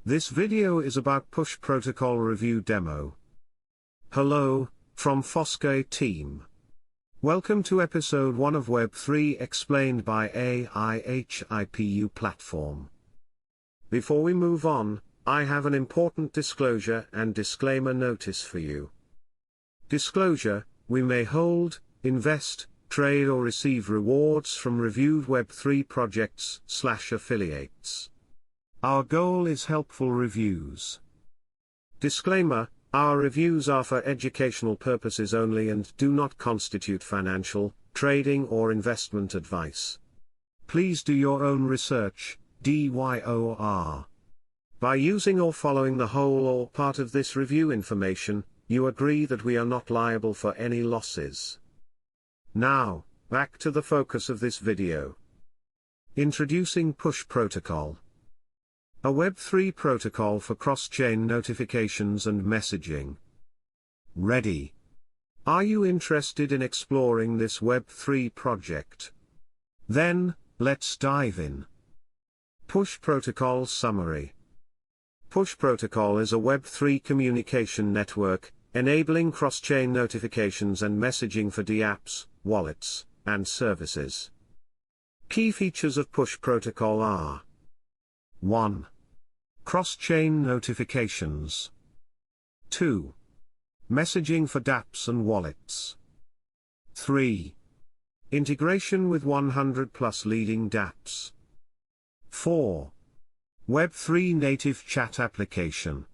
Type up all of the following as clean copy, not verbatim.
This video is about Push Protocol Review Demo. Hello, from Fosca team. Welcome to episode 1 of Web3 explained by AiHiPU platform. Before we move on, I have an important disclosure and disclaimer notice for you. Disclosure: we may hold, invest, trade or receive rewards from reviewed Web3 projects/affiliates. Our goal is helpful reviews. Disclaimer: our reviews are for educational purposes only and do not constitute financial, trading or investment advice. Please do your own research, DYOR. By using or following the whole or part of this review information, you agree that we are not liable for any losses. Now, back to the focus of this video. Introducing Push Protocol. A Web3 protocol for cross-chain notifications and messaging. Ready? Are you interested in exploring this Web3 project? Then, let's dive in. Push Protocol Summary. Push Protocol is a Web3 communication network, enabling cross-chain notifications and messaging for dApps, wallets, and services. Key features of Push Protocol are: 1. Cross-chain notifications. 2. Messaging for dApps and wallets. 3. Integration with 100+ leading dApps. 4. Web3 native chat application.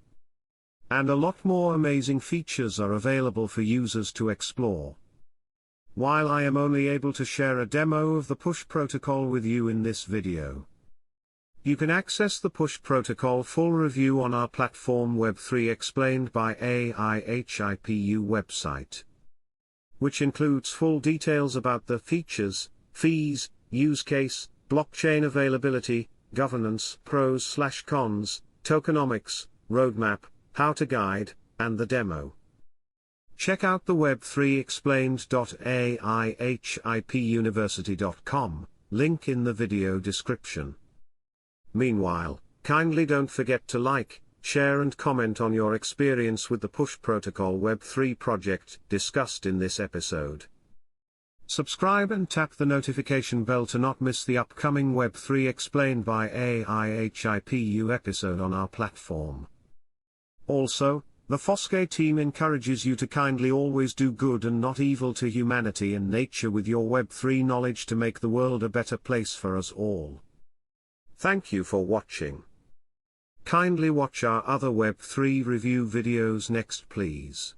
And a lot more amazing features are available for users to explore. While I am only able to share a demo of the Push Protocol with you in this video, you can access the Push Protocol full review on our platform Web3 explained by AiHiPU website, which includes full details about the features, fees, use case, blockchain availability, governance, pros/cons, tokenomics, roadmap, how-to guide, and the demo. Check out the web3explained.aihipuniversity.com, link in the video description. Meanwhile, kindly don't forget to like, share and comment on your experience with the Push Protocol Web3 project discussed in this episode. Subscribe and tap the notification bell to not miss the upcoming Web3 explained by AiHiPU episode on our platform. Also, the Fosca team encourages you to kindly always do good and not evil to humanity and nature with your Web3 knowledge to make the world a better place for us all. Thank you for watching. Kindly watch our other Web3 review videos next, please.